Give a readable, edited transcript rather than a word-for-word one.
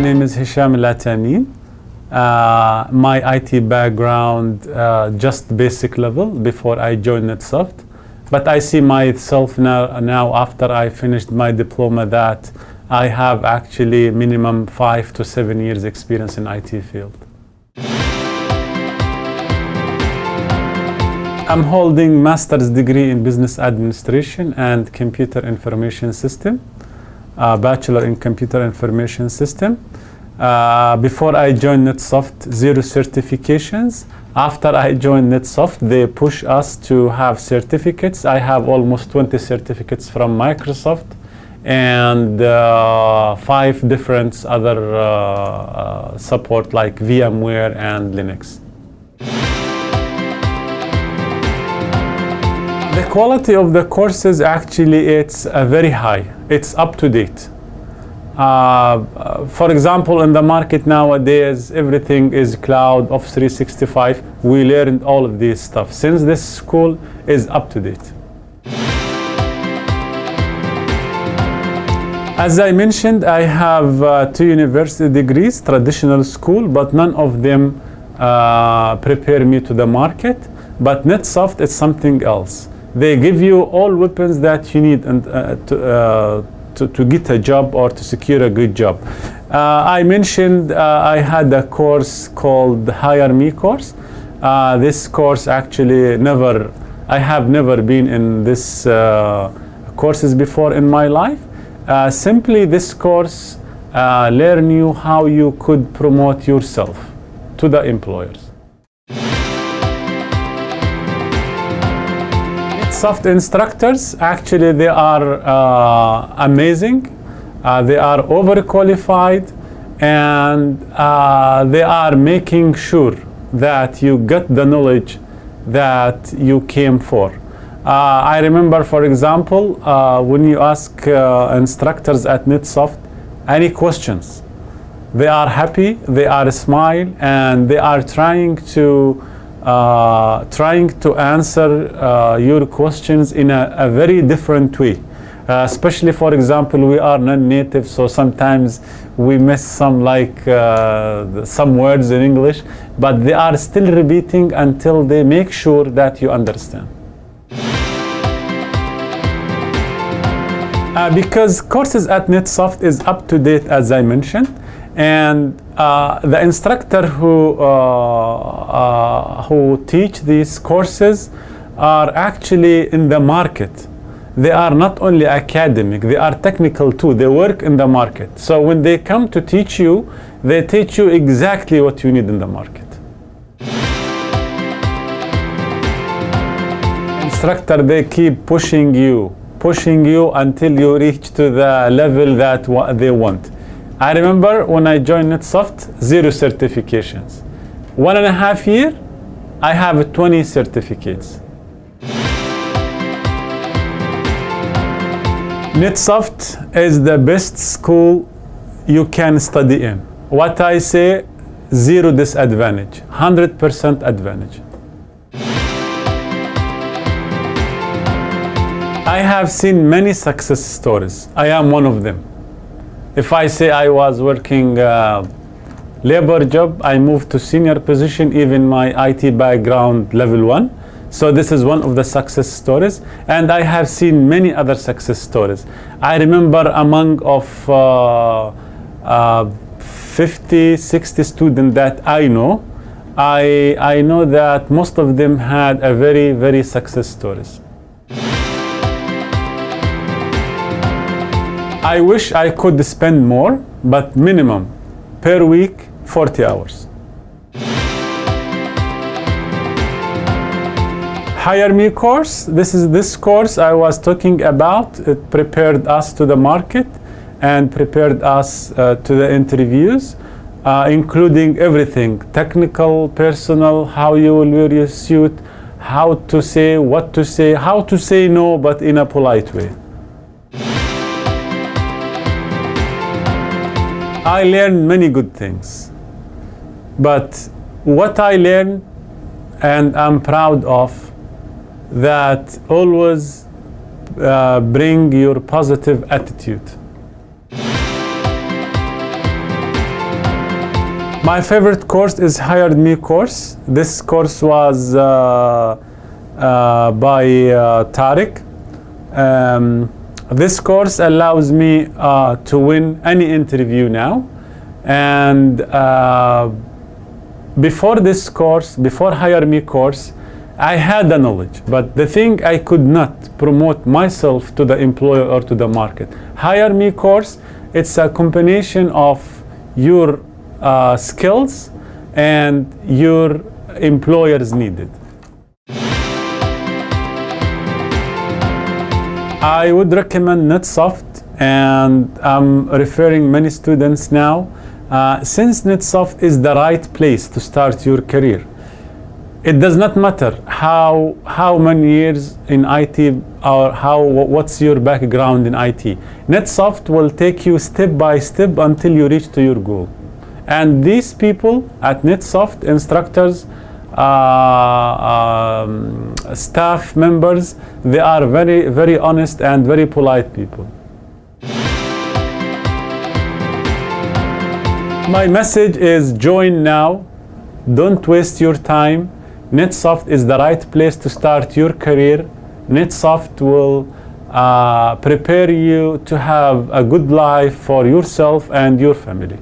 name is Hisham Latamin. My IT background, just basic level before I joined NetSoft. But I see myself now after I finished my diploma that I have actually minimum 5 to 7 years experience in IT field. I'm holding master's degree in business administration and computer information system, bachelor in computer information system. Before I joined NetSoft, 0 certifications. After I joined NetSoft, they push us to have certificates. I have almost 20 certificates from Microsoft and 5 different other support like VMware and Linux. The quality of the courses actually it's very high. It's up to date. For example, in the market nowadays, everything is cloud, Office 365. We learned all of this stuff since this school is up to date. As I mentioned, I have 2 university degrees, traditional school, but none of them prepare me to the market. But NetSoft is something else. They give you all weapons that you need to get a job or to secure a good job. I mentioned I had a course called Hire Me course. This course actually I have never been in this courses before in my life. Simply this course learn you how you could promote yourself to the employers. NetSoft instructors, actually they are amazing. They are overqualified and they are making sure that you get the knowledge that you came for. I remember, for example, when you ask instructors at NetSoft any questions, they are happy, they are smile, and they are trying to answer your questions in a very different way. Especially, for example, we are non-native, so sometimes we miss some some words in English, but they are still repeating until they make sure that you understand. Because courses at NetSoft is up to date, as I mentioned, and the instructor who teach these courses are actually in the market. They are not only academic, they are technical too. They work in the market. So when they come to teach you, they teach you exactly what you need in the market. Instructor, they keep pushing you until you reach to the level that they want. I remember when I joined NetSoft, 0 certifications. 1.5 years, I have 20 certificates. NetSoft is the best school you can study in. What I say, 0 disadvantage, 100% advantage. I have seen many success stories. I am one of them. If I say I was working labor job, I moved to senior position, even my IT background level 1. So this is one of the success stories. And I have seen many other success stories. I remember among of 50, 60 students that I know, I know that most of them had a very, very success stories. I wish I could spend more, but minimum per week, 40 hours. Hire Me course, this course I was talking about. It prepared us to the market and prepared us to the interviews, including everything, technical, personal, how you will wear your suit, how to say, what to say, how to say no, but in a polite way. I learned many good things, but what I learned and I'm proud of, that always bring your positive attitude. My favorite course is Hired Me course. This course was by Tariq. This course allows me to win any interview now. And before this course, before Hire Me course, I had the knowledge, but the thing I could not promote myself to the employer or to the market. Hire Me course, it's a combination of your skills and your employer's needed. I would recommend NetSoft, and I'm referring many students now, since NetSoft is the right place to start your career. It does not matter how many years in IT or what's your background in IT. NetSoft will take you step by step until you reach to your goal. And these people at NetSoft, instructors, staff members, they are very, very honest and very polite people. My message is join now. Don't waste your time. NetSoft is the right place to start your career. NetSoft will prepare you to have a good life for yourself and your family.